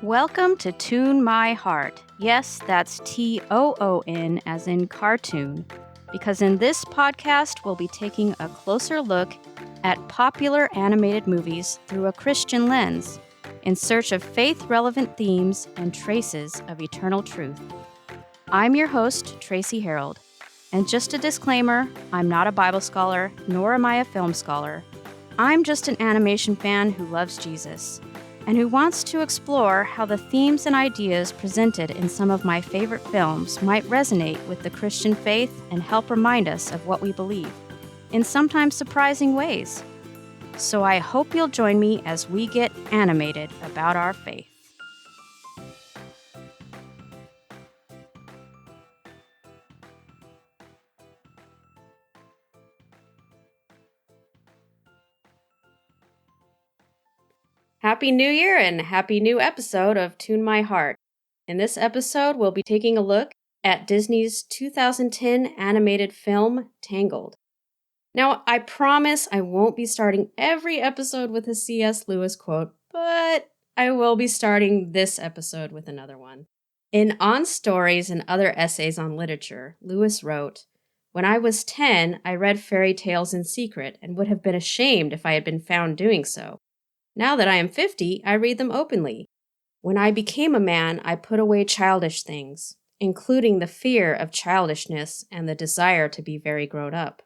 Welcome to Tune My Heart. Yes, that's Toon as in cartoon, because in this podcast we'll be taking a closer look at popular animated movies through a Christian lens, in search of faith-relevant themes and traces of eternal truth. I'm your host, Tracy Harold, and just a disclaimer, I'm not a Bible scholar, nor am I a film scholar. I'm just an animation fan who loves Jesus, and who wants to explore how the themes and ideas presented in some of my favorite films might resonate with the Christian faith and help remind us of what we believe, in sometimes surprising ways. So I hope you'll join me as we get animated about our faith. Happy New Year and happy new episode of Tune My Heart. In this episode, we'll be taking a look at Disney's 2010 animated film, Tangled. Now, I promise I won't be starting every episode with a C.S. Lewis quote, but I will be starting this episode with another one. In On Stories and Other Essays on Literature, Lewis wrote, "When I was 10, I read fairy tales in secret and would have been ashamed if I had been found doing so. Now that I am 50, I read them openly. When I became a man, I put away childish things, including the fear of childishness and the desire to be very grown up."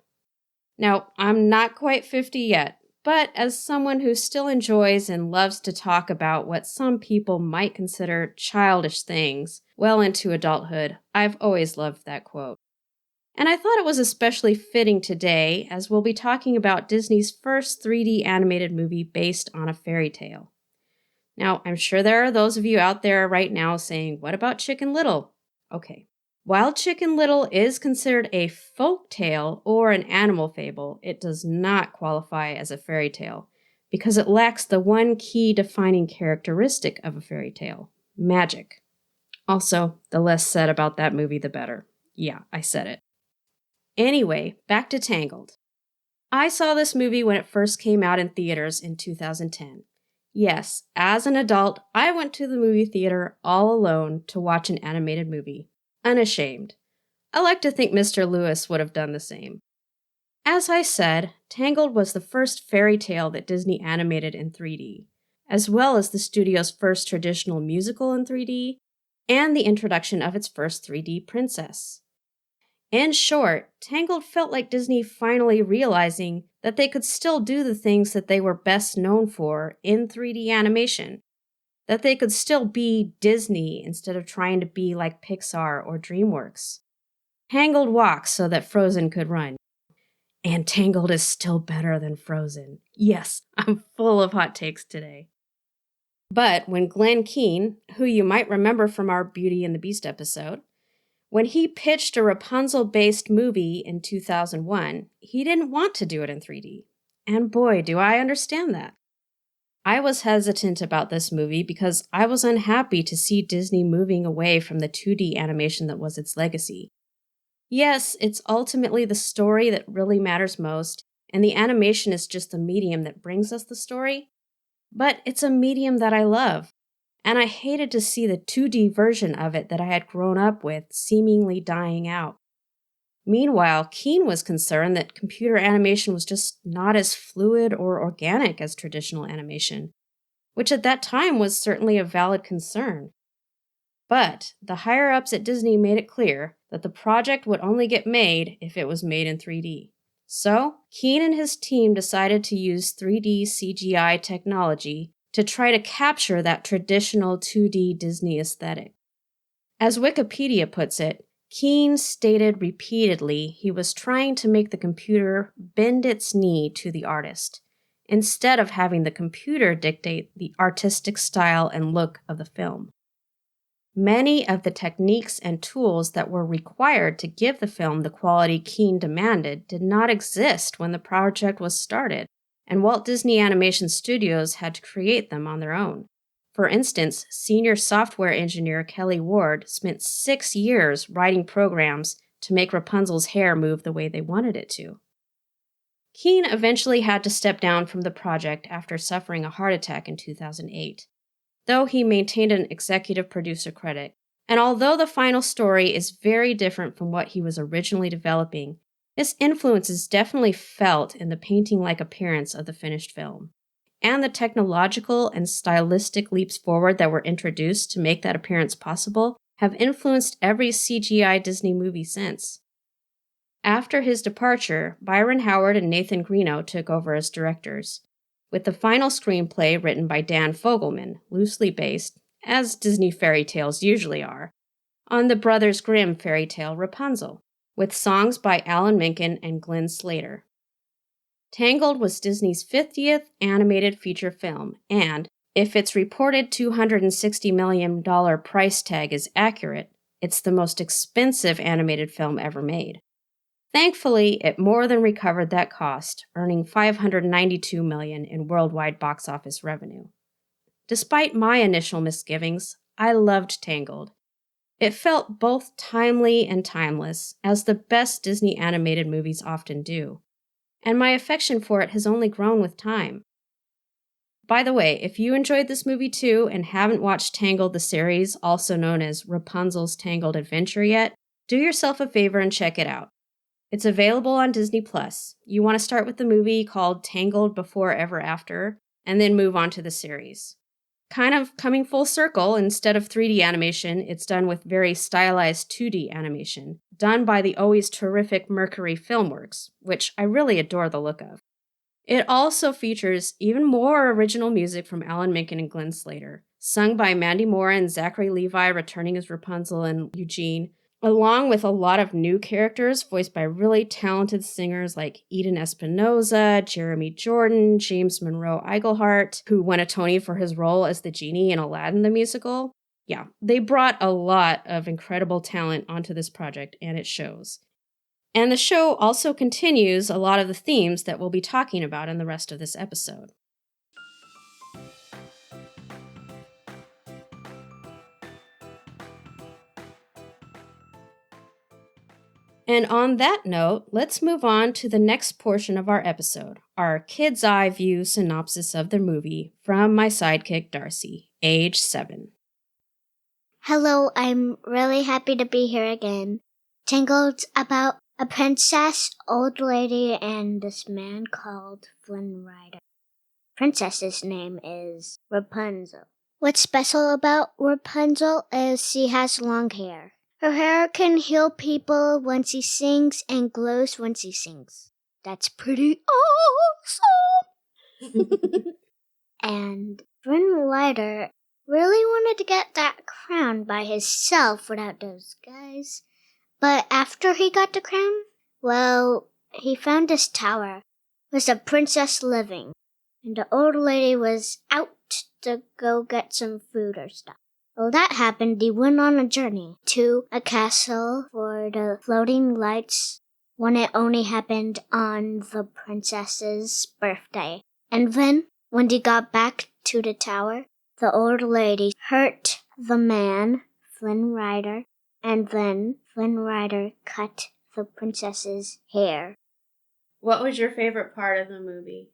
Now, I'm not quite 50 yet, but as someone who still enjoys and loves to talk about what some people might consider childish things well into adulthood, I've always loved that quote. And I thought it was especially fitting today, as we'll be talking about Disney's first 3D animated movie based on a fairy tale. Now, I'm sure there are those of you out there right now saying, what about Chicken Little? Okay. While Chicken Little is considered a folk tale or an animal fable, it does not qualify as a fairy tale because it lacks the one key defining characteristic of a fairy tale, magic. Also, the less said about that movie, the better. Yeah, I said it. Anyway, back to Tangled. I saw this movie when it first came out in theaters in 2010. Yes, as an adult, I went to the movie theater all alone to watch an animated movie. Unashamed. I like to think Mr. Lewis would have done the same. As I said, Tangled was the first fairy tale that Disney animated in 3D, as well as the studio's first traditional musical in 3D, and the introduction of its first 3D princess. In short, Tangled felt like Disney finally realizing that they could still do the things that they were best known for in 3D animation, that they could still be Disney instead of trying to be like Pixar or DreamWorks. Tangled walks so that Frozen could run. And Tangled is still better than Frozen. Yes, I'm full of hot takes today. But when Glenn Keane, who you might remember from our Beauty and the Beast episode, when he pitched a Rapunzel-based movie in 2001, he didn't want to do it in 3D. And boy, do I understand that. I was hesitant about this movie because I was unhappy to see Disney moving away from the 2D animation that was its legacy. Yes, it's ultimately the story that really matters most, and the animation is just the medium that brings us the story. But it's a medium that I love, and I hated to see the 2D version of it that I had grown up with seemingly dying out. Meanwhile, Keane was concerned that computer animation was just not as fluid or organic as traditional animation, which at that time was certainly a valid concern. But the higher-ups at Disney made it clear that the project would only get made if it was made in 3D. So, Keane and his team decided to use 3D CGI technology to try to capture that traditional 2D Disney aesthetic. As Wikipedia puts it, Keane stated repeatedly he was trying to make the computer bend its knee to the artist, instead of having the computer dictate the artistic style and look of the film. Many of the techniques and tools that were required to give the film the quality Keane demanded did not exist when the project was started, and Walt Disney Animation Studios had to create them on their own. For instance, senior software engineer Kelly Ward spent 6 years writing programs to make Rapunzel's hair move the way they wanted it to. Keane eventually had to step down from the project after suffering a heart attack in 2008. though he maintained an executive producer credit. And although the final story is very different from what he was originally developing, his influence is definitely felt in the painting-like appearance of the finished film. And the technological and stylistic leaps forward that were introduced to make that appearance possible have influenced every CGI Disney movie since. After his departure, Byron Howard and Nathan Greeno took over as directors, with the final screenplay written by Dan Fogelman, loosely based, as Disney fairy tales usually are, on the Brothers Grimm fairy tale Rapunzel, with songs by Alan Menken and Glenn Slater. Tangled was Disney's 50th animated feature film, and, if its reported $260 million price tag is accurate, it's the most expensive animated film ever made. Thankfully, it more than recovered that cost, earning $592 million in worldwide box office revenue. Despite my initial misgivings, I loved Tangled. It felt both timely and timeless, as the best Disney animated movies often do, and my affection for it has only grown with time. By the way, if you enjoyed this movie too and haven't watched Tangled the series, also known as Rapunzel's Tangled Adventure yet, do yourself a favor and check it out. It's available on Disney+. You want to start with the movie called Tangled Before Ever After, and then move on to the series. Kind of coming full circle, instead of 3D animation, it's done with very stylized 2D animation, done by the always terrific Mercury Filmworks, which I really adore the look of. It also features even more original music from Alan Menken and Glenn Slater, sung by Mandy Moore and Zachary Levi returning as Rapunzel and Eugene, along with a lot of new characters voiced by really talented singers like Eden Espinosa, Jeremy Jordan, James Monroe Iglehart, who won a Tony for his role as the genie in Aladdin the musical. Yeah, they brought a lot of incredible talent onto this project, and it shows. And the show also continues a lot of the themes that we'll be talking about in the rest of this episode. And on that note, let's move on to the next portion of our episode, our kid's eye view synopsis of the movie from my sidekick Darcy, age 7. Hello, I'm really happy to be here again. Tangled's about a princess, old lady, and this man called Flynn Rider. Princess's name is Rapunzel. What's special about Rapunzel is she has long hair. Her hair can heal people when she sings and glows when she sings. That's pretty awesome! And Flynn Rider really wanted to get that crown by himself without those guys. But after he got the crown, well, he found this tower with a princess living. And the old lady was out to go get some food or stuff. Well, that happened. He went on a journey to a castle for the floating lights when it only happened on the princess's birthday. And then, when they got back to the tower, the old lady hurt the man, Flynn Rider, and then Flynn Rider cut the princess's hair. What was your favorite part of the movie?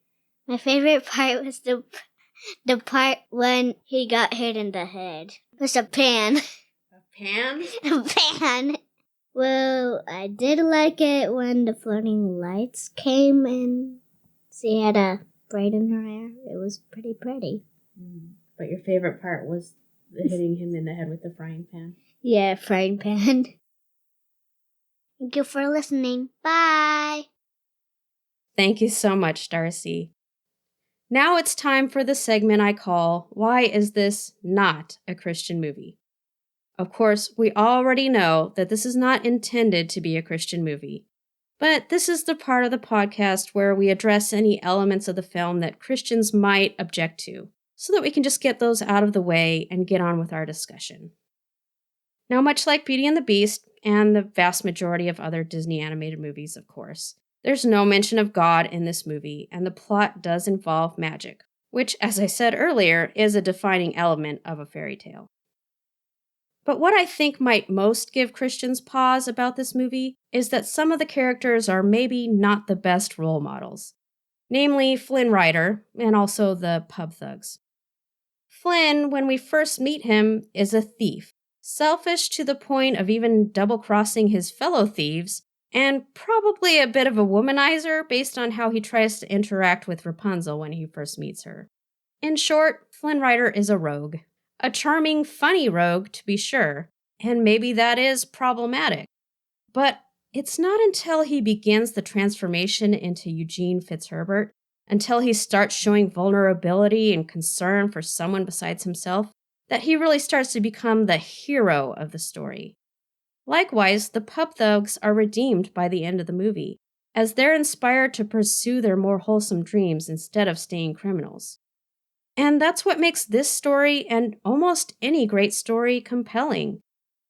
My favorite part was the part when he got hit in the head. It was a pan. A pan? A pan. Well, I did like it when the floating lights came and she had a braid in her hair. It was pretty pretty. But your favorite part was hitting him in the head with the frying pan? Yeah, frying pan. Thank you for listening. Bye! Thank you so much, Darcy. Now it's time for the segment I call, Why Is This Not a Christian Movie? Of course, we already know that this is not intended to be a Christian movie, but this is the part of the podcast where we address any elements of the film that Christians might object to, so that we can just get those out of the way and get on with our discussion. Now, much like Beauty and the Beast, and the vast majority of other Disney animated movies, of course, there's no mention of God in this movie, and the plot does involve magic, which, as I said earlier, is a defining element of a fairy tale. But what I think might most give Christians pause about this movie is that some of the characters are maybe not the best role models, namely Flynn Rider and also the pub thugs. Flynn, when we first meet him, is a thief, selfish to the point of even double-crossing his fellow thieves, and probably a bit of a womanizer based on how he tries to interact with Rapunzel when he first meets her. In short, Flynn Rider is a rogue. A charming, funny rogue, to be sure, and maybe that is problematic. But it's not until he begins the transformation into Eugene Fitzherbert, until he starts showing vulnerability and concern for someone besides himself, that he really starts to become the hero of the story. Likewise, the pup thugs are redeemed by the end of the movie, as they're inspired to pursue their more wholesome dreams instead of staying criminals. And that's what makes this story and almost any great story compelling.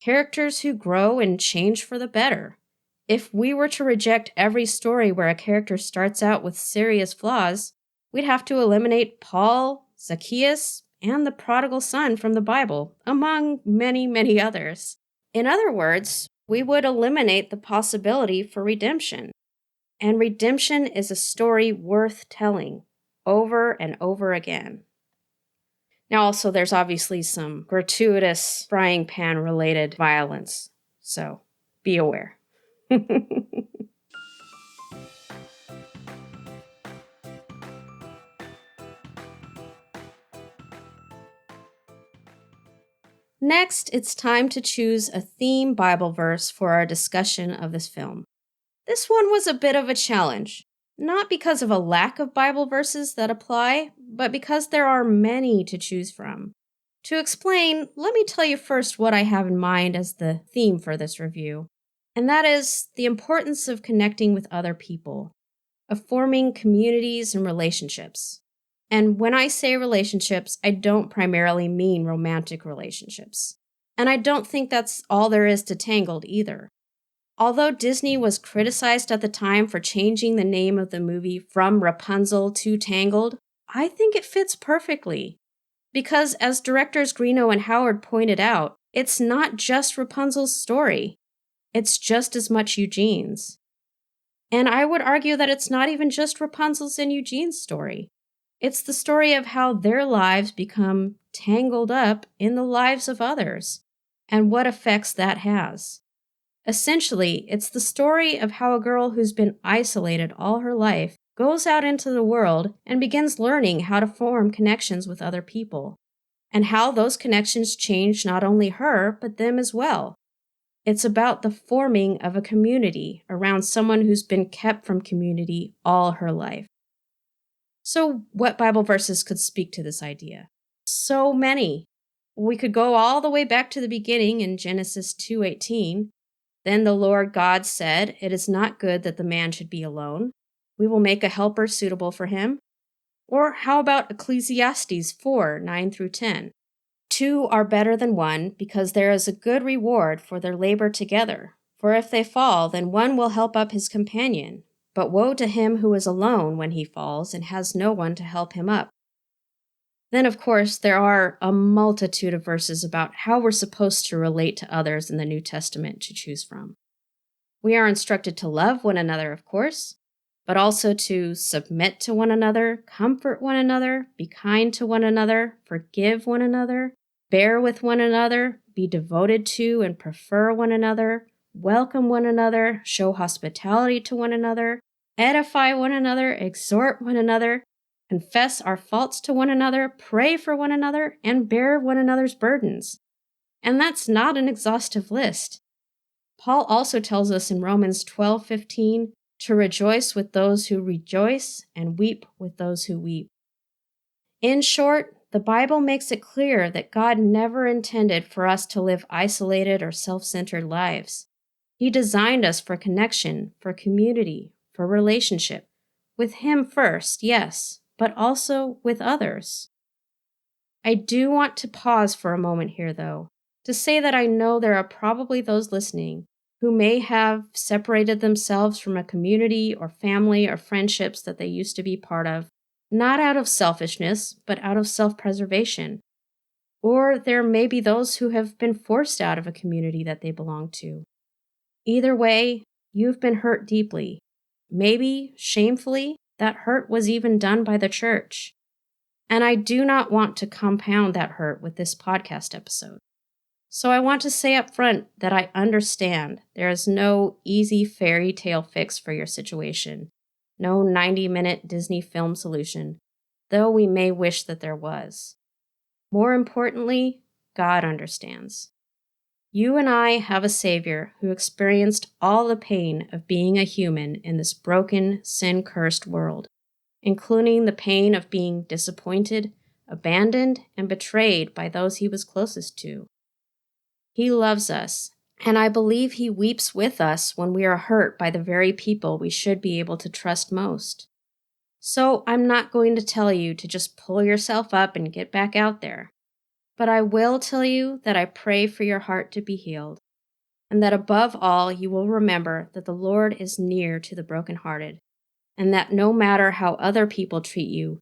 Characters who grow and change for the better. If we were to reject every story where a character starts out with serious flaws, we'd have to eliminate Paul, Zacchaeus, and the prodigal son from the Bible, among many, many others. In other words, we would eliminate the possibility for redemption. And redemption is a story worth telling, over and over again. Now, also, there's obviously some gratuitous frying pan related violence, so be aware. Next, it's time to choose a theme Bible verse for our discussion of this film. This one was a bit of a challenge, not because of a lack of Bible verses that apply, but because there are many to choose from. To explain, let me tell you first what I have in mind as the theme for this review, and that is the importance of connecting with other people, of forming communities and relationships. And when I say relationships, I don't primarily mean romantic relationships. And I don't think that's all there is to Tangled either. Although Disney was criticized at the time for changing the name of the movie from Rapunzel to Tangled, I think it fits perfectly. Because as directors Greeno and Howard pointed out, it's not just Rapunzel's story. It's just as much Eugene's. And I would argue that it's not even just Rapunzel's and Eugene's story. It's the story of how their lives become tangled up in the lives of others, and what effects that has. Essentially, it's the story of how a girl who's been isolated all her life goes out into the world and begins learning how to form connections with other people, and how those connections change not only her, but them as well. It's about the forming of a community around someone who's been kept from community all her life. So, what Bible verses could speak to this idea? So many. We could go all the way back to the beginning in Genesis 2:18. Then the Lord God said, "It is not good that the man should be alone. We will make a helper suitable for him." Or how about Ecclesiastes 4:9 through 10? Two are better than one, because there is a good reward for their labor together. For if they fall, then one will help up his companion. But woe to him who is alone when he falls and has no one to help him up. Then, of course, there are a multitude of verses about how we're supposed to relate to others in the New Testament to choose from. We are instructed to love one another, of course, but also to submit to one another, comfort one another, be kind to one another, forgive one another, bear with one another, be devoted to and prefer one another, welcome one another, show hospitality to one another, edify one another, exhort one another, confess our faults to one another, pray for one another, and bear one another's burdens. And that's not an exhaustive list. Paul also tells us in Romans 12:15 to rejoice with those who rejoice and weep with those who weep. In short, the Bible makes it clear that God never intended for us to live isolated or self-centered lives. He designed us for connection, for community, for relationship. With Him first, yes, but also with others. I do want to pause for a moment here, though, to say that I know there are probably those listening who may have separated themselves from a community or family or friendships that they used to be part of, not out of selfishness, but out of self-preservation. Or there may be those who have been forced out of a community that they belong to. Either way, you've been hurt deeply. Maybe, shamefully, that hurt was even done by the church. and I do not want to compound that hurt with this podcast episode. So I want to say up front that I understand there is no easy fairy tale fix for your situation, no 90-minute Disney film solution, though we may wish that there was. More importantly, God understands. You and I have a Savior who experienced all the pain of being a human in this broken, sin-cursed world, including the pain of being disappointed, abandoned, and betrayed by those he was closest to. He loves us, and I believe he weeps with us when we are hurt by the very people we should be able to trust most. So I'm not going to tell you to just pull yourself up and get back out there. But I will tell you that I pray for your heart to be healed, and that above all you will remember that the Lord is near to the brokenhearted, and that no matter how other people treat you,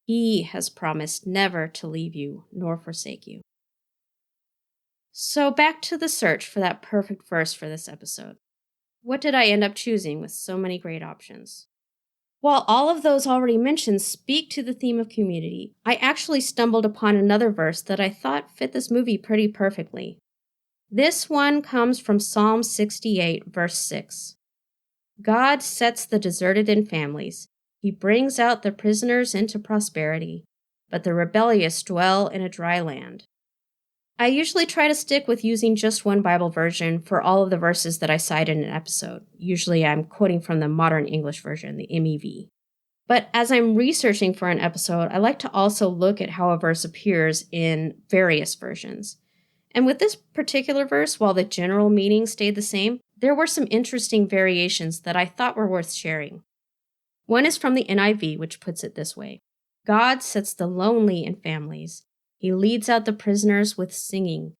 he has promised never to leave you nor forsake you. So back to the search for that perfect verse for this episode. What did I end up choosing with so many great options? While all of those already mentioned speak to the theme of community, I actually stumbled upon another verse that I thought fit this movie pretty perfectly. This one comes from Psalm 68, verse 6. God sets the deserted in families. He brings out the prisoners into prosperity, but the rebellious dwell in a dry land. I usually try to stick with using just one Bible version for all of the verses that I cite in an episode. Usually I'm quoting from the Modern English Version, the MEV. But as I'm researching for an episode, I like to also look at how a verse appears in various versions. And with this particular verse, while the general meaning stayed the same, there were some interesting variations that I thought were worth sharing. One is from the NIV, which puts it this way: God sets the lonely in families. He leads out the prisoners with singing,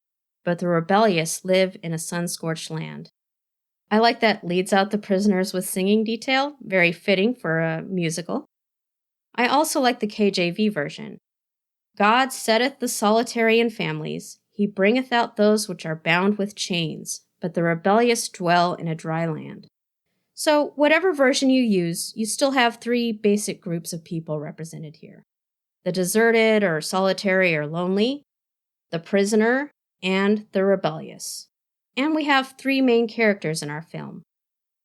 but the rebellious live in a sun-scorched land. I like that leads out the prisoners with singing detail, very fitting for a musical. I also like the KJV version. God setteth the solitary in families. He bringeth out those which are bound with chains, but the rebellious dwell in a dry land. So whatever version you use, you still have three basic groups of people represented here: the deserted or solitary or lonely, the prisoner, and the rebellious. And we have three main characters in our film: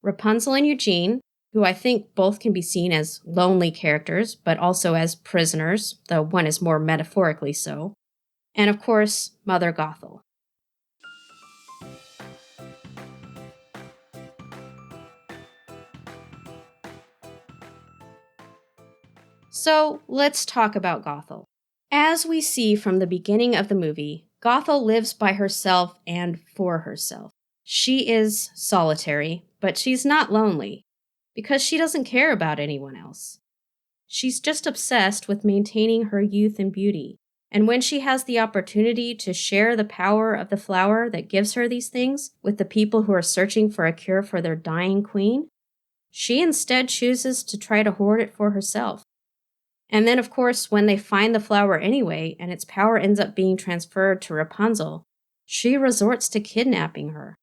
Rapunzel and Eugene, who I think both can be seen as lonely characters, but also as prisoners, though one is more metaphorically so. And of course, Mother Gothel. So let's talk about Gothel. As we see from the beginning of the movie, Gothel lives by herself and for herself. She is solitary, but she's not lonely, because she doesn't care about anyone else. She's just obsessed with maintaining her youth and beauty, and when she has the opportunity to share the power of the flower that gives her these things with the people who are searching for a cure for their dying queen, she instead chooses to try to hoard it for herself. And then, of course, when they find the flower anyway, and its power ends up being transferred to Rapunzel, she resorts to kidnapping her.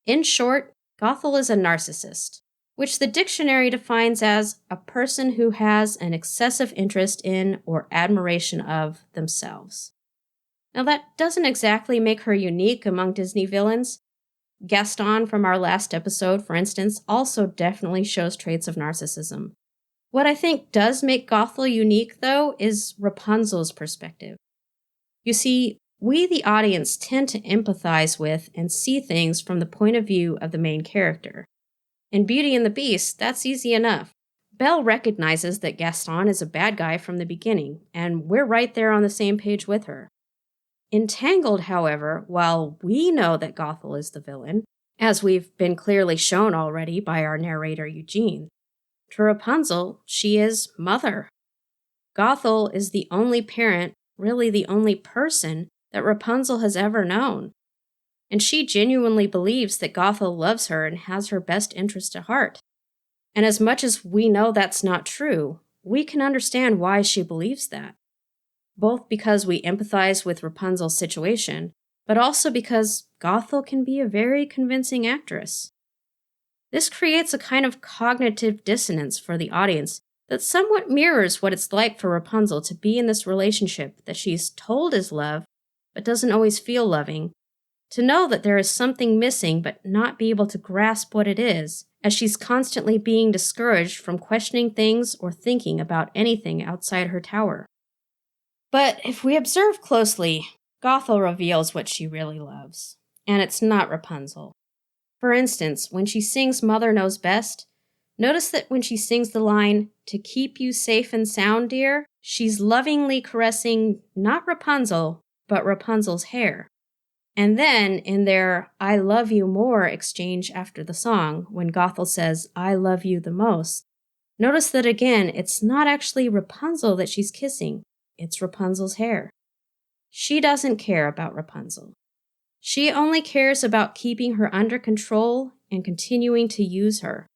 In short, Gothel is a narcissist, which the dictionary defines as a person who has an excessive interest in or admiration of themselves. Now, that doesn't exactly make her unique among Disney villains. Gaston from our last episode, for instance, also definitely shows traits of narcissism. What I think does make Gothel unique, though, is Rapunzel's perspective. You see, we, the audience, tend to empathize with and see things from the point of view of the main character. In Beauty and the Beast, that's easy enough. Belle recognizes that Gaston is a bad guy from the beginning, and we're right there on the same page with her. In Tangled, however, while we know that Gothel is the villain, as we've been clearly shown already by our narrator Eugene, to Rapunzel, she is mother. Gothel is the only parent, really the only person, that Rapunzel has ever known. And she genuinely believes that Gothel loves her and has her best interest at heart. And as much as we know that's not true, we can understand why she believes that. Both because we empathize with Rapunzel's situation, but also because Gothel can be a very convincing actress. This creates a kind of cognitive dissonance for the audience that somewhat mirrors what it's like for Rapunzel to be in this relationship that she's told is love, but doesn't always feel loving, to know that there is something missing but not be able to grasp what it is, as she's constantly being discouraged from questioning things or thinking about anything outside her tower. But if we observe closely, Gothel reveals what she really loves, and it's not Rapunzel. For instance, when she sings Mother Knows Best, notice that when she sings the line, "To keep you safe and sound, dear," she's lovingly caressing not Rapunzel, but Rapunzel's hair. And then, in their "I love you more" exchange after the song, when Gothel says, "I love you the most," notice that again, it's not actually Rapunzel that she's kissing, it's Rapunzel's hair. She doesn't care about Rapunzel. She only cares about keeping her under control and continuing to use her.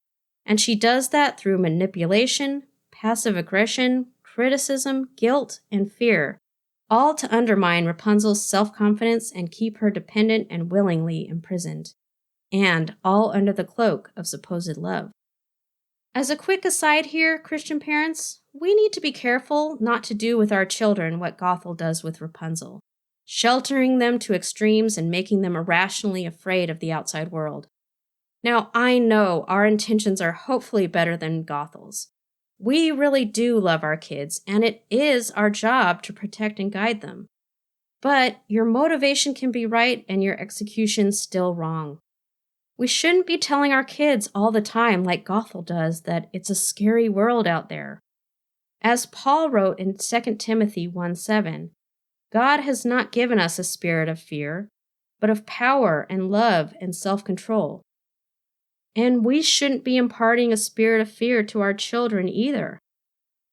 And she does that through manipulation, passive aggression, criticism, guilt, and fear, all to undermine Rapunzel's self-confidence and keep her dependent and willingly imprisoned. And all under the cloak of supposed love. As a quick aside here, Christian parents, we need to be careful not to do with our children what Gothel does with Rapunzel, sheltering them to extremes and making them irrationally afraid of the outside world. Now, I know our intentions are hopefully better than Gothel's. We really do love our kids, and it is our job to protect and guide them. But your motivation can be right and your execution still wrong. We shouldn't be telling our kids all the time, like Gothel does, that it's a scary world out there. As Paul wrote in 2 Timothy 1:7, God has not given us a spirit of fear, but of power and love and self-control. And we shouldn't be imparting a spirit of fear to our children either.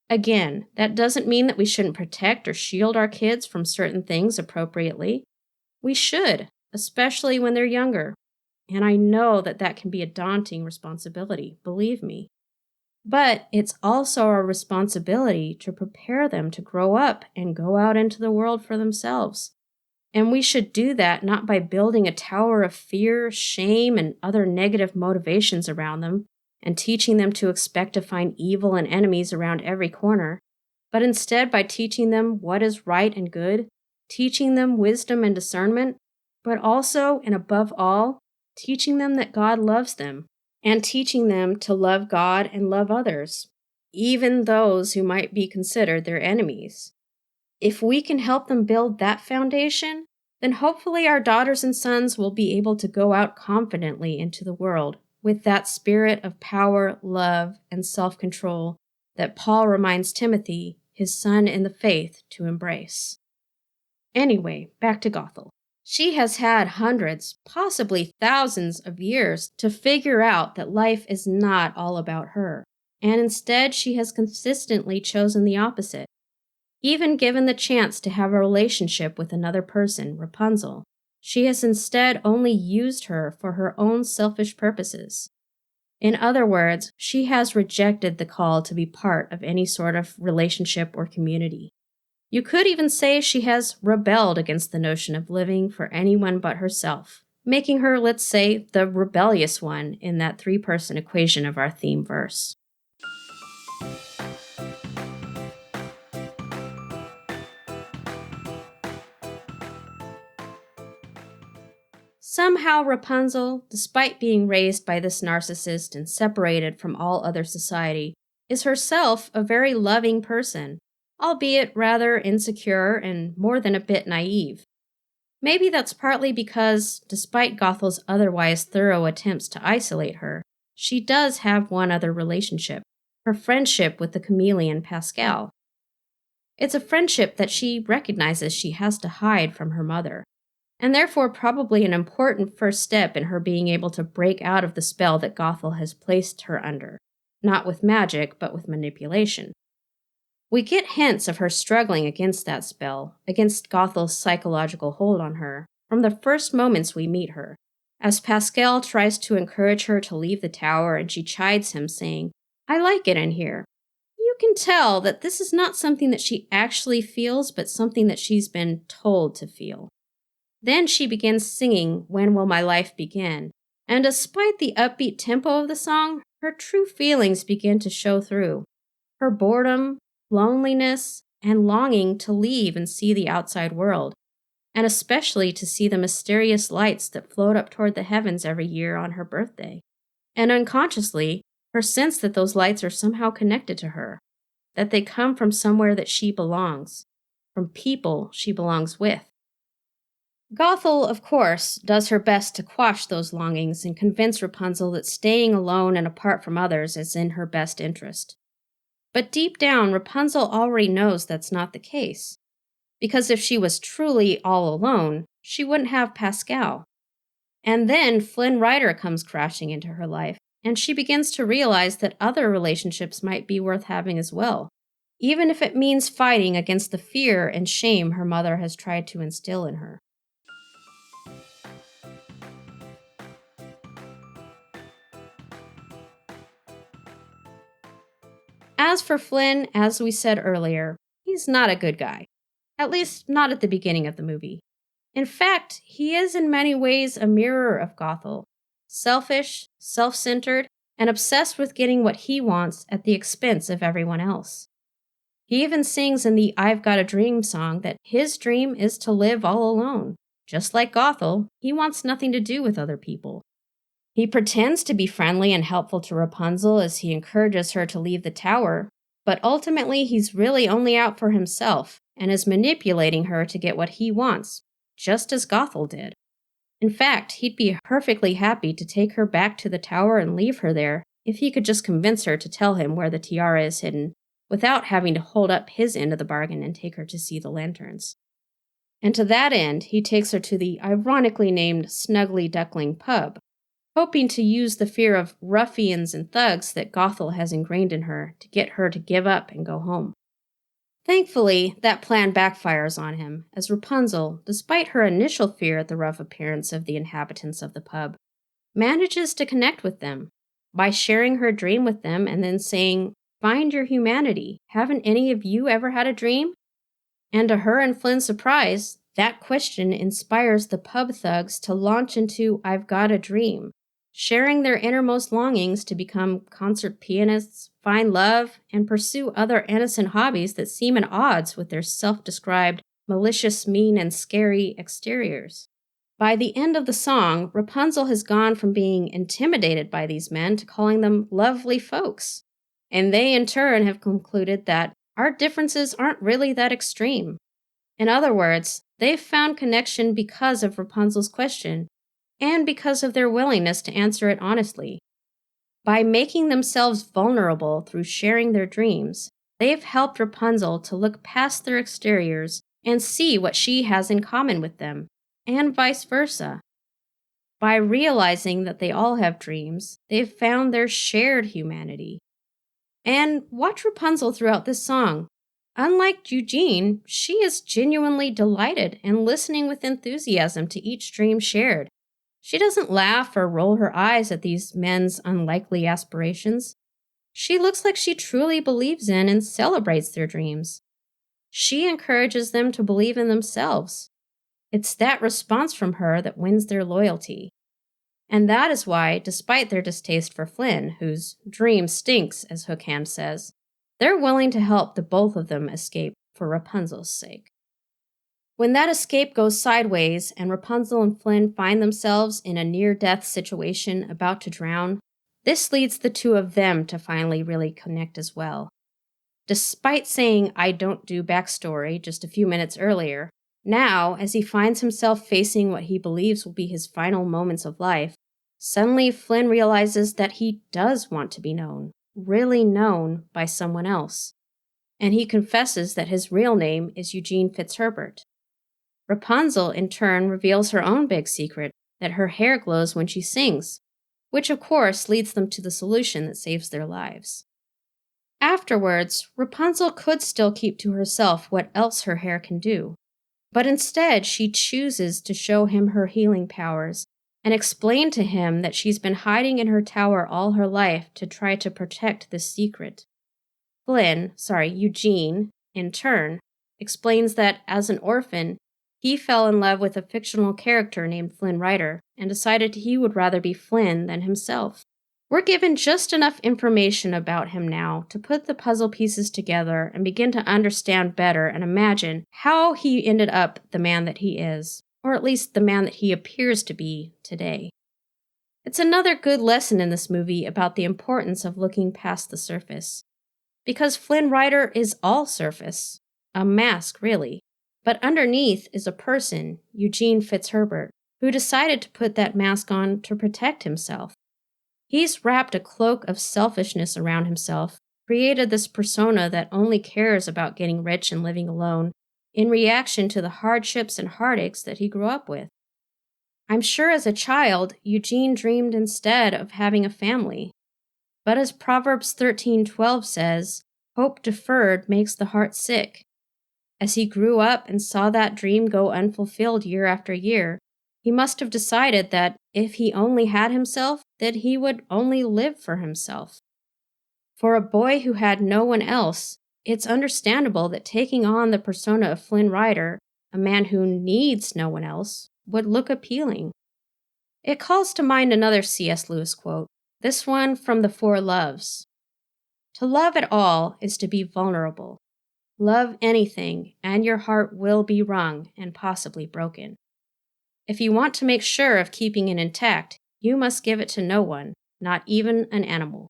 Again, that doesn't mean that we shouldn't protect or shield our kids from certain things appropriately. We should, especially when they're younger. And I know that that can be a daunting responsibility, believe me. But it's also our responsibility to prepare them to grow up and go out into the world for themselves. And we should do that not by building a tower of fear, shame, and other negative motivations around them, and teaching them to expect to find evil and enemies around every corner, but instead by teaching them what is right and good, teaching them wisdom and discernment, but also, and above all, teaching them that God loves them, and teaching them to love God and love others, even those who might be considered their enemies. If we can help them build that foundation, then hopefully our daughters and sons will be able to go out confidently into the world with that spirit of power, love, and self-control that Paul reminds Timothy, his son in the faith, to embrace. Anyway, back to Gothel. She has had hundreds, possibly thousands of years to figure out that life is not all about her, and instead she has consistently chosen the opposite. Even given the chance to have a relationship with another person, Rapunzel, she has instead only used her for her own selfish purposes. In other words, she has rejected the call to be part of any sort of relationship or community. You could even say she has rebelled against the notion of living for anyone but herself, making her, let's say, the rebellious one in that three-person equation of our theme verse. Somehow Rapunzel, despite being raised by this narcissist and separated from all other society, is herself a very loving person, albeit rather insecure and more than a bit naive. Maybe that's partly because, despite Gothel's otherwise thorough attempts to isolate her, she does have one other relationship, her friendship with the chameleon Pascal. It's a friendship that she recognizes she has to hide from her mother, and therefore probably an important first step in her being able to break out of the spell that Gothel has placed her under, not with magic, but with manipulation. We get hints of her struggling against that spell, against Gothel's psychological hold on her, from the first moments we meet her, as Pascal tries to encourage her to leave the tower and she chides him, saying, "I like it in here." You can tell that this is not something that she actually feels, but something that she's been told to feel. Then she begins singing "When Will My Life Begin?" And despite the upbeat tempo of the song, her true feelings begin to show through. her boredom, loneliness, and longing to leave and see the outside world, and especially to see the mysterious lights that float up toward the heavens every year on her birthday. And unconsciously, her sense that those lights are somehow connected to her, that they come from somewhere that she belongs, from people she belongs with. Gothel, of course, does her best to quash those longings and convince Rapunzel that staying alone and apart from others is in her best interest. But deep down, Rapunzel already knows that's not the case, because if she was truly all alone, she wouldn't have Pascal. And then Flynn Rider comes crashing into her life, and she begins to realize that other relationships might be worth having as well, even if it means fighting against the fear and shame her mother has tried to instill in her. As for Flynn, as we said earlier, he's not a good guy. At least, not at the beginning of the movie. In fact, he is in many ways a mirror of Gothel. Selfish, self-centered, and obsessed with getting what he wants at the expense of everyone else. He even sings in the I've Got a Dream song that his dream is to live all alone. Just like Gothel, he wants nothing to do with other people. He pretends to be friendly and helpful to Rapunzel as he encourages her to leave the tower, but ultimately he's really only out for himself and is manipulating her to get what he wants, just as Gothel did. In fact, he'd be perfectly happy to take her back to the tower and leave her there if he could just convince her to tell him where the tiara is hidden, without having to hold up his end of the bargain and take her to see the lanterns. And to that end, he takes her to the ironically named Snuggly Duckling pub, hoping to use the fear of ruffians and thugs that Gothel has ingrained in her to get her to give up and go home. Thankfully, that plan backfires on him, as Rapunzel, despite her initial fear at the rough appearance of the inhabitants of the pub, manages to connect with them by sharing her dream with them and then saying, "Find your humanity. Haven't any of you ever had a dream?" And to her and Flynn's surprise, that question inspires the pub thugs to launch into I've Got a Dream, sharing their innermost longings to become concert pianists, find love, and pursue other innocent hobbies that seem at odds with their self-described malicious, mean, and scary exteriors. By the end of the song, Rapunzel has gone from being intimidated by these men to calling them lovely folks, and they in turn have concluded that our differences aren't really that extreme. In other words, they've found connection because of Rapunzel's question, and because of their willingness to answer it honestly. By making themselves vulnerable through sharing their dreams, they've helped Rapunzel to look past their exteriors and see what she has in common with them, and vice versa. By realizing that they all have dreams, they've found their shared humanity. And watch Rapunzel throughout this song. Unlike Eugene, she is genuinely delighted and listening with enthusiasm to each dream shared. She doesn't laugh or roll her eyes at these men's unlikely aspirations. She looks like she truly believes in and celebrates their dreams. She encourages them to believe in themselves. It's that response from her that wins their loyalty. And that is why, despite their distaste for Flynn, whose dream stinks, as Hookhand says, they're willing to help the both of them escape for Rapunzel's sake. When that escape goes sideways and Rapunzel and Flynn find themselves in a near-death situation about to drown, this leads the two of them to finally really connect as well. Despite saying "I don't do backstory" just a few minutes earlier, now, as he finds himself facing what he believes will be his final moments of life, suddenly Flynn realizes that he does want to be known, really known by someone else. And he confesses that his real name is Eugene Fitzherbert. Rapunzel, in turn, reveals her own big secret, that her hair glows when she sings, which of course leads them to the solution that saves their lives. Afterwards, Rapunzel could still keep to herself what else her hair can do, but instead she chooses to show him her healing powers and explain to him that she's been hiding in her tower all her life to try to protect this secret. Eugene, in turn, explains that as an orphan, he fell in love with a fictional character named Flynn Rider and decided he would rather be Flynn than himself. We're given just enough information about him now to put the puzzle pieces together and begin to understand better and imagine how he ended up the man that he is, or at least the man that he appears to be today. It's another good lesson in this movie about the importance of looking past the surface. Because Flynn Rider is all surface, a mask really, but underneath is a person, Eugene Fitzherbert, who decided to put that mask on to protect himself. He's wrapped a cloak of selfishness around himself, created this persona that only cares about getting rich and living alone, in reaction to the hardships and heartaches that he grew up with. I'm sure as a child, Eugene dreamed instead of having a family. But as Proverbs 13:12 says, hope deferred makes the heart sick. As he grew up and saw that dream go unfulfilled year after year, he must have decided that if he only had himself, that he would only live for himself. For a boy who had no one else, it's understandable that taking on the persona of Flynn Rider, a man who needs no one else, would look appealing. It calls to mind another C.S. Lewis quote, this one from The Four Loves. To love at all is to be vulnerable. Love anything, and your heart will be wrung and possibly broken. If you want to make sure of keeping it intact, you must give it to no one, not even an animal.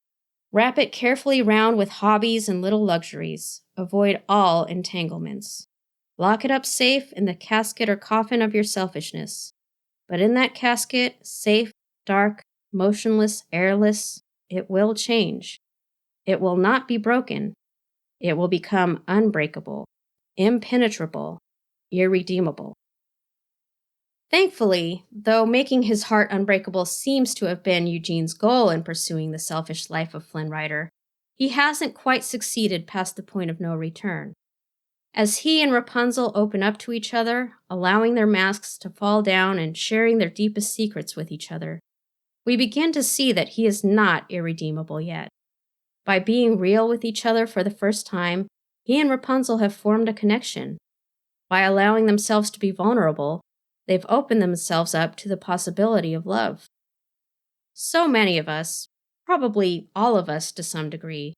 Wrap it carefully round with hobbies and little luxuries. Avoid all entanglements. Lock it up safe in the casket or coffin of your selfishness. But in that casket, safe, dark, motionless, airless, it will change. It will not be broken. It will become unbreakable, impenetrable, irredeemable. Thankfully, though making his heart unbreakable seems to have been Eugene's goal in pursuing the selfish life of Flynn Rider, he hasn't quite succeeded past the point of no return. As he and Rapunzel open up to each other, allowing their masks to fall down and sharing their deepest secrets with each other, we begin to see that he is not irredeemable yet. By being real with each other for the first time, he and Rapunzel have formed a connection. By allowing themselves to be vulnerable, they've opened themselves up to the possibility of love. So many of us, probably all of us to some degree,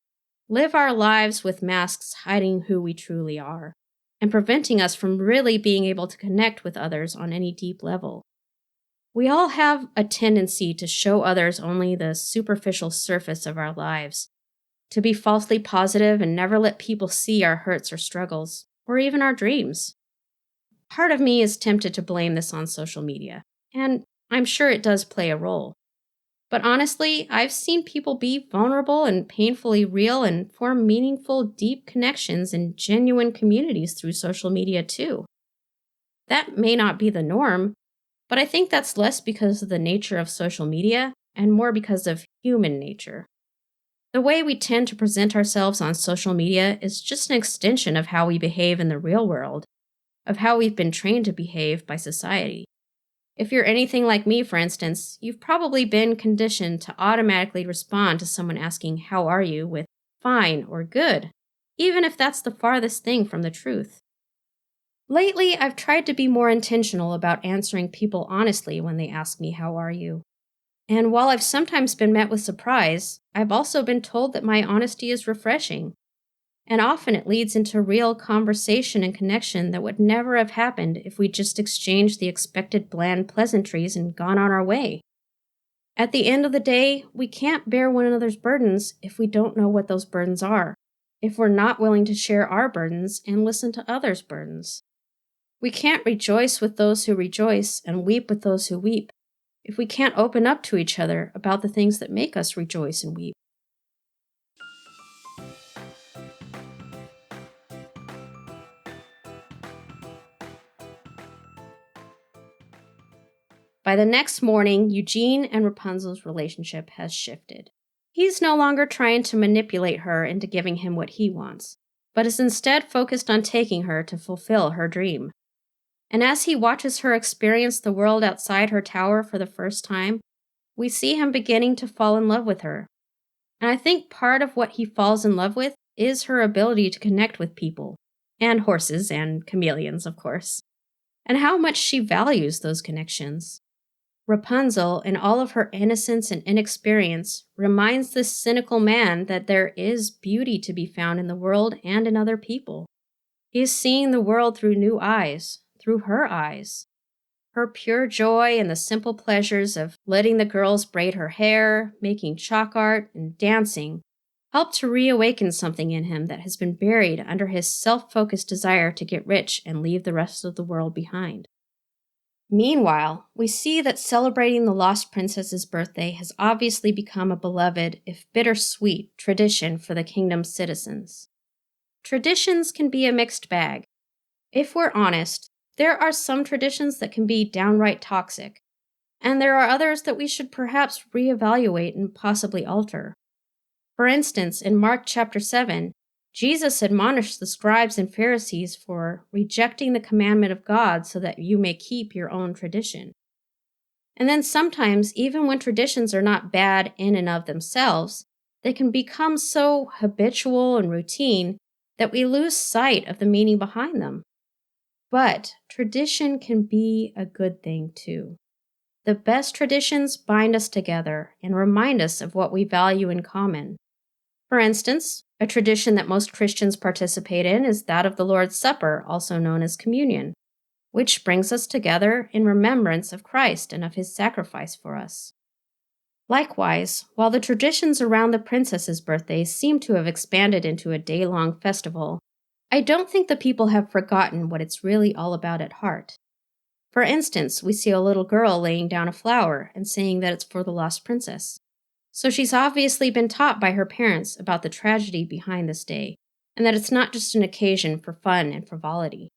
live our lives with masks hiding who we truly are, and preventing us from really being able to connect with others on any deep level. We all have a tendency to show others only the superficial surface of our lives, to be falsely positive and never let people see our hurts or struggles, or even our dreams. Part of me is tempted to blame this on social media, and I'm sure it does play a role. But honestly, I've seen people be vulnerable and painfully real and form meaningful, deep connections in genuine communities through social media too. That may not be the norm, but I think that's less because of the nature of social media and more because of human nature. The way we tend to present ourselves on social media is just an extension of how we behave in the real world, of how we've been trained to behave by society. If you're anything like me, for instance, you've probably been conditioned to automatically respond to someone asking, "How are you?" with "fine" or "good," even if that's the farthest thing from the truth. Lately, I've tried to be more intentional about answering people honestly when they ask me, "How are you?" And while I've sometimes been met with surprise, I've also been told that my honesty is refreshing. And often it leads into real conversation and connection that would never have happened if we just exchanged the expected bland pleasantries and gone on our way. At the end of the day, we can't bear one another's burdens if we don't know what those burdens are, if we're not willing to share our burdens and listen to others' burdens. We can't rejoice with those who rejoice and weep with those who weep if we can't open up to each other about the things that make us rejoice and weep. By the next morning, Eugene and Rapunzel's relationship has shifted. He's no longer trying to manipulate her into giving him what he wants, but is instead focused on taking her to fulfill her dream. And as he watches her experience the world outside her tower for the first time, we see him beginning to fall in love with her. And I think part of what he falls in love with is her ability to connect with people, and horses and chameleons, of course, and how much she values those connections. Rapunzel, in all of her innocence and inexperience, reminds this cynical man that there is beauty to be found in the world and in other people. He is seeing the world through new eyes, through her eyes. Her pure joy and the simple pleasures of letting the girls braid her hair, making chalk art, and dancing helped to reawaken something in him that has been buried under his self-focused desire to get rich and leave the rest of the world behind. Meanwhile, we see that celebrating the lost princess's birthday has obviously become a beloved, if bittersweet, tradition for the kingdom's citizens. Traditions can be a mixed bag. If we're honest, there are some traditions that can be downright toxic, and there are others that we should perhaps reevaluate and possibly alter. For instance, in Mark chapter 7, Jesus admonished the scribes and Pharisees for rejecting the commandment of God so that you may keep your own tradition. And then sometimes, even when traditions are not bad in and of themselves, they can become so habitual and routine that we lose sight of the meaning behind them. But tradition can be a good thing too. The best traditions bind us together and remind us of what we value in common. For instance, a tradition that most Christians participate in is that of the Lord's Supper, also known as communion, which brings us together in remembrance of Christ and of his sacrifice for us. Likewise, while the traditions around the princess's birthday seem to have expanded into a day-long festival, I don't think the people have forgotten what it's really all about at heart. For instance, we see a little girl laying down a flower and saying that it's for the lost princess. So she's obviously been taught by her parents about the tragedy behind this day, and that it's not just an occasion for fun and frivolity.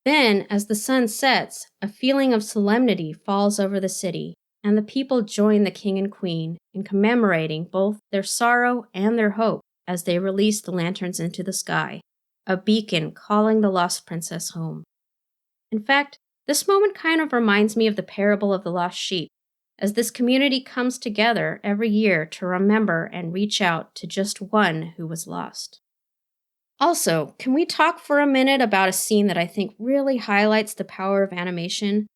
Then, as the sun sets, a feeling of solemnity falls over the city, and the people join the king and queen in commemorating both their sorrow and their hope as they release the lanterns into the sky, a beacon calling the lost princess home. In fact, this moment kind of reminds me of the parable of the lost sheep, as this community comes together every year to remember and reach out to just one who was lost. Also, can we talk for a minute about a scene that I think really highlights the power of animation?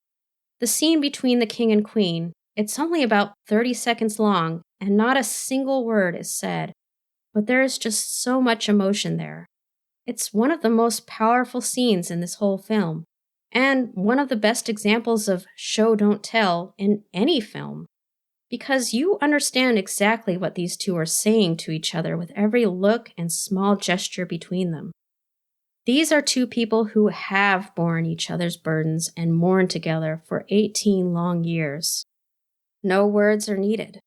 The scene between the king and queen. It's only about 30 seconds long, and not a single word is said, but there is just so much emotion there. It's one of the most powerful scenes in this whole film, and one of the best examples of show don't tell in any film, because you understand exactly what these two are saying to each other with every look and small gesture between them. These are two people who have borne each other's burdens and mourned together for 18 long years. No words are needed.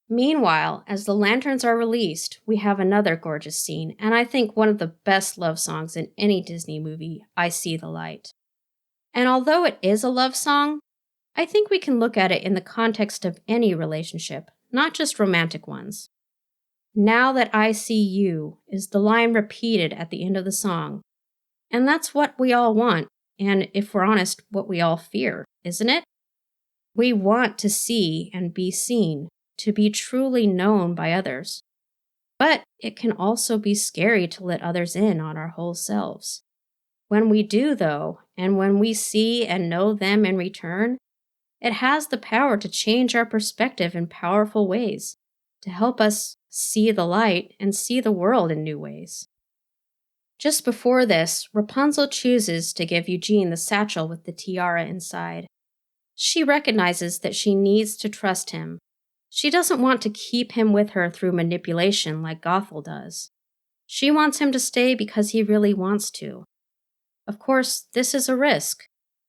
Meanwhile, as the lanterns are released, we have another gorgeous scene, and I think one of the best love songs in any Disney movie, I See the Light. And although it is a love song, I think we can look at it in the context of any relationship, not just romantic ones. Now that I see you is the line repeated at the end of the song. And that's what we all want, and if we're honest, what we all fear, isn't it? We want to see and be seen, to be truly known by others. But it can also be scary to let others in on our whole selves. When we do, though, and when we see and know them in return, it has the power to change our perspective in powerful ways, to help us see the light and see the world in new ways. Just before this, Rapunzel chooses to give Eugene the satchel with the tiara inside. She recognizes that she needs to trust him. She doesn't want to keep him with her through manipulation like Gothel does. She wants him to stay because he really wants to. Of course, this is a risk.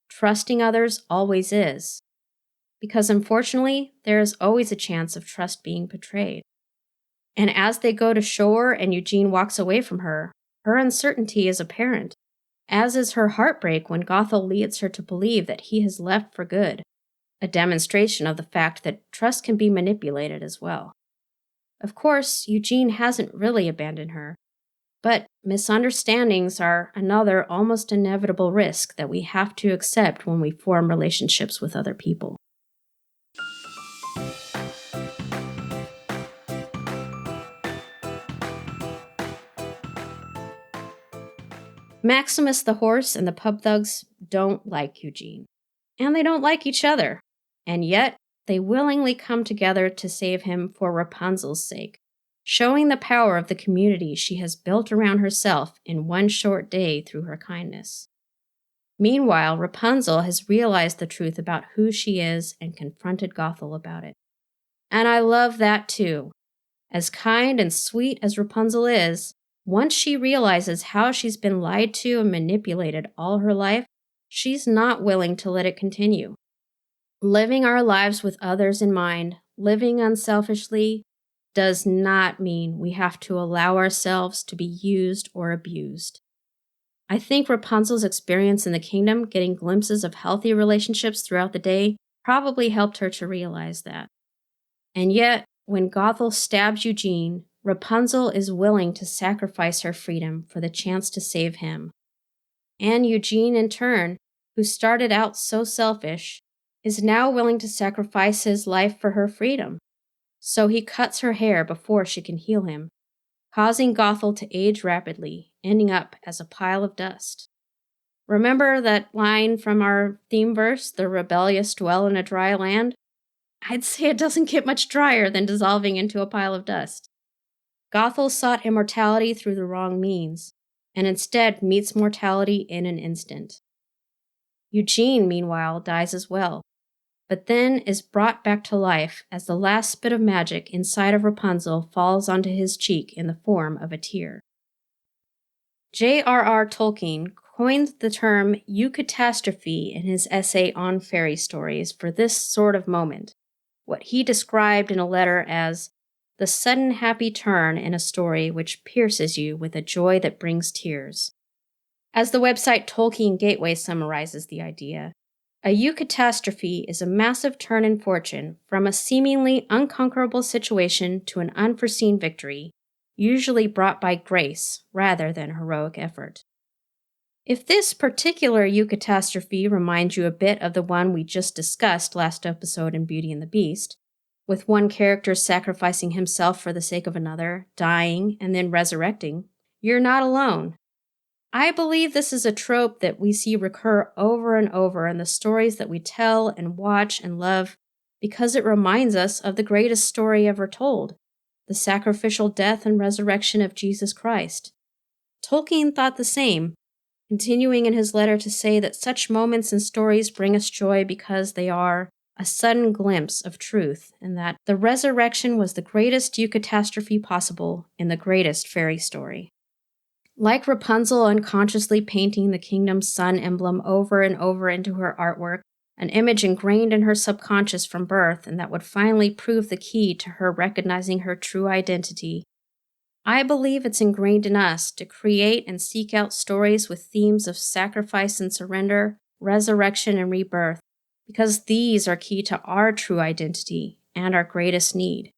Trusting others always is. Because unfortunately, there is always a chance of trust being betrayed. And as they go to shore and Eugene walks away from her, her uncertainty is apparent, as is her heartbreak when Gothel leads her to believe that he has left for good, a demonstration of the fact that trust can be manipulated as well. Of course, Eugene hasn't really abandoned her, but misunderstandings are another almost inevitable risk that we have to accept when we form relationships with other people. Maximus the horse and the pub thugs don't like Eugene. And they don't like each other. and yet they willingly come together to save him for Rapunzel's sake, showing the power of the community she has built around herself in one short day through her kindness. Meanwhile, Rapunzel has realized the truth about who she is and confronted Gothel about it. And I love that too. As kind and sweet as Rapunzel is, once she realizes how she's been lied to and manipulated all her life, she's not willing to let it continue. Living our lives with others in mind, living unselfishly, does not mean we have to allow ourselves to be used or abused. I think Rapunzel's experience in the kingdom, getting glimpses of healthy relationships throughout the day, probably helped her to realize that. And yet, when Gothel stabs Eugene, Rapunzel is willing to sacrifice her freedom for the chance to save him. And Eugene, in turn, who started out so selfish, is now willing to sacrifice his life for her freedom. So he cuts her hair before she can heal him, causing Gothel to age rapidly, ending up as a pile of dust. Remember that line from our theme verse, "The rebellious dwell in a dry land"? I'd say it doesn't get much drier than dissolving into a pile of dust. Gothel sought immortality through the wrong means, and instead meets mortality in an instant. Eugene, meanwhile, dies as well, but then is brought back to life as the last bit of magic inside of Rapunzel falls onto his cheek in the form of a tear. J.R.R. Tolkien coined the term eucatastrophe in his essay on fairy stories for this sort of moment, what he described in a letter as the sudden happy turn in a story which pierces you with a joy that brings tears. As the website Tolkien Gateway summarizes the idea, a eucatastrophe is a massive turn in fortune from a seemingly unconquerable situation to an unforeseen victory, usually brought by grace rather than heroic effort. If this particular eucatastrophe reminds you a bit of the one we just discussed last episode in Beauty and the Beast, with one character sacrificing himself for the sake of another, dying, and then resurrecting, you're not alone. I believe this is a trope that we see recur over and over in the stories that we tell and watch and love because it reminds us of the greatest story ever told, the sacrificial death and resurrection of Jesus Christ. Tolkien thought the same, continuing in his letter to say that such moments and stories bring us joy because they are a sudden glimpse of truth and that the resurrection was the greatest eucatastrophe possible in the greatest fairy story. Like Rapunzel unconsciously painting the kingdom's sun emblem over and over into her artwork, an image ingrained in her subconscious from birth and that would finally prove the key to her recognizing her true identity, I believe it's ingrained in us to create and seek out stories with themes of sacrifice and surrender, resurrection and rebirth, because these are key to our true identity and our greatest need.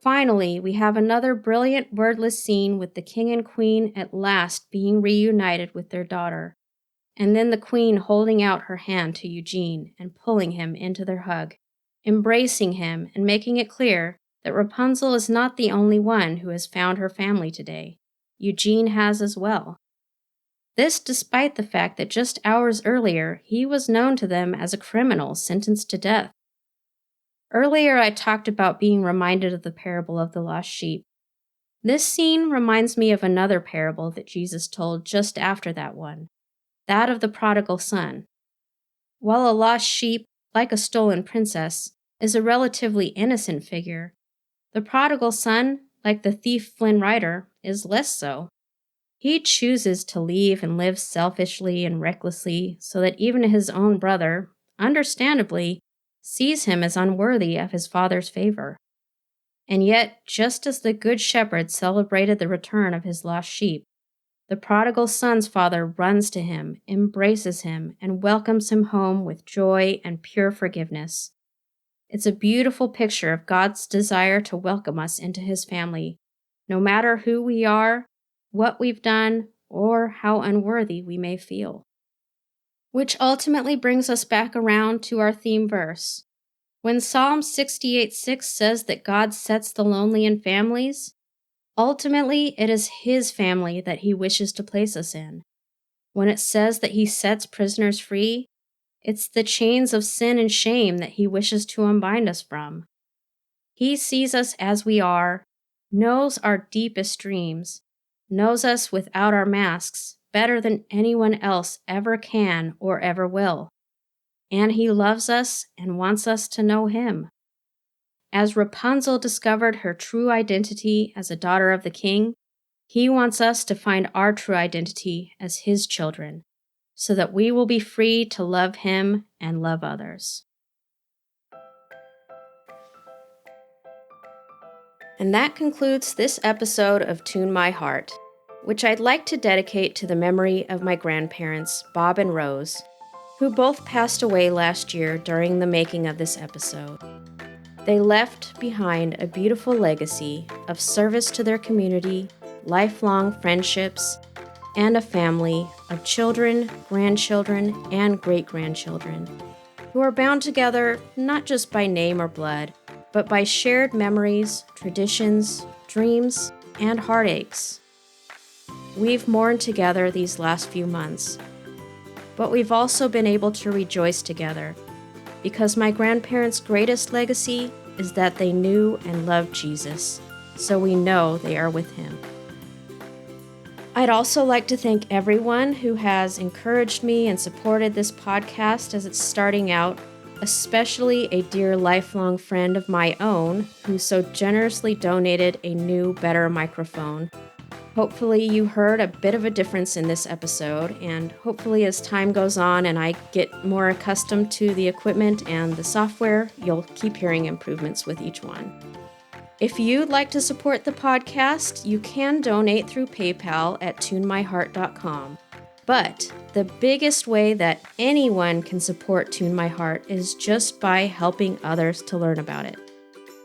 Finally, we have another brilliant wordless scene with the king and queen at last being reunited with their daughter, and then the queen holding out her hand to Eugene and pulling him into their hug, embracing him and making it clear that Rapunzel is not the only one who has found her family today. Eugene has as well. This despite the fact that just hours earlier he was known to them as a criminal sentenced to death. Earlier, I talked about being reminded of the parable of the lost sheep. This scene reminds me of another parable that Jesus told just after that one, that of the prodigal son. While a lost sheep, like a stolen princess, is a relatively innocent figure, the prodigal son, like the thief Flynn Rider, is less so. He chooses to leave and live selfishly and recklessly so that even his own brother, understandably, sees him as unworthy of his father's favor. And yet, just as the Good Shepherd celebrated the return of his lost sheep, the prodigal son's father runs to him, embraces him, and welcomes him home with joy and pure forgiveness. It's a beautiful picture of God's desire to welcome us into his family, no matter who we are, what we've done, or how unworthy we may feel. Which ultimately brings us back around to our theme verse. When Psalm 68:6 says that God sets the lonely in families, Ultimately, it is His family that He wishes to place us in. When it says that He sets prisoners free, it's the chains of sin and shame that He wishes to unbind us from. He sees us as we are, knows our deepest dreams, knows us without our masks better than anyone else ever can or ever will. And He loves us and wants us to know Him. As Rapunzel discovered her true identity as a daughter of the king, He wants us to find our true identity as His children, so that we will be free to love Him and love others. And that concludes this episode of Tune My Heart, which I'd like to dedicate to the memory of my grandparents, Bob and Rose, who both passed away last year during the making of this episode. They left behind a beautiful legacy of service to their community, lifelong friendships, and a family of children, grandchildren, and great-grandchildren who are bound together not just by name or blood, but by shared memories, traditions, dreams, and heartaches. We've mourned together these last few months, but we've also been able to rejoice together because my grandparents' greatest legacy is that they knew and loved Jesus, so we know they are with Him. I'd also like to thank everyone who has encouraged me and supported this podcast as it's starting out, especially a dear lifelong friend of my own who so generously donated a new, better microphone. Hopefully you heard a bit of a difference in this episode, and hopefully as time goes on and I get more accustomed to the equipment and the software, you'll keep hearing improvements with each one. If you'd like to support the podcast, you can donate through PayPal at tunemyheart.com. But the biggest way that anyone can support Tune My Heart is just by helping others to learn about it.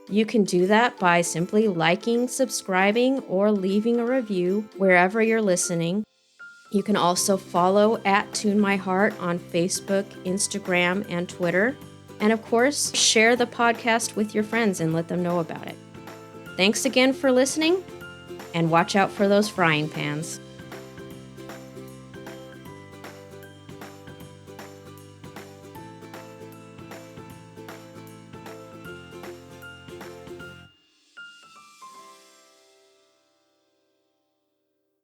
You can do that by simply liking, subscribing, or leaving a review wherever you're listening. You can also follow at Tune My Heart on Facebook, Instagram, and Twitter. And of course, share the podcast with your friends and let them know about it. Thanks again for listening, and watch out for those frying pans.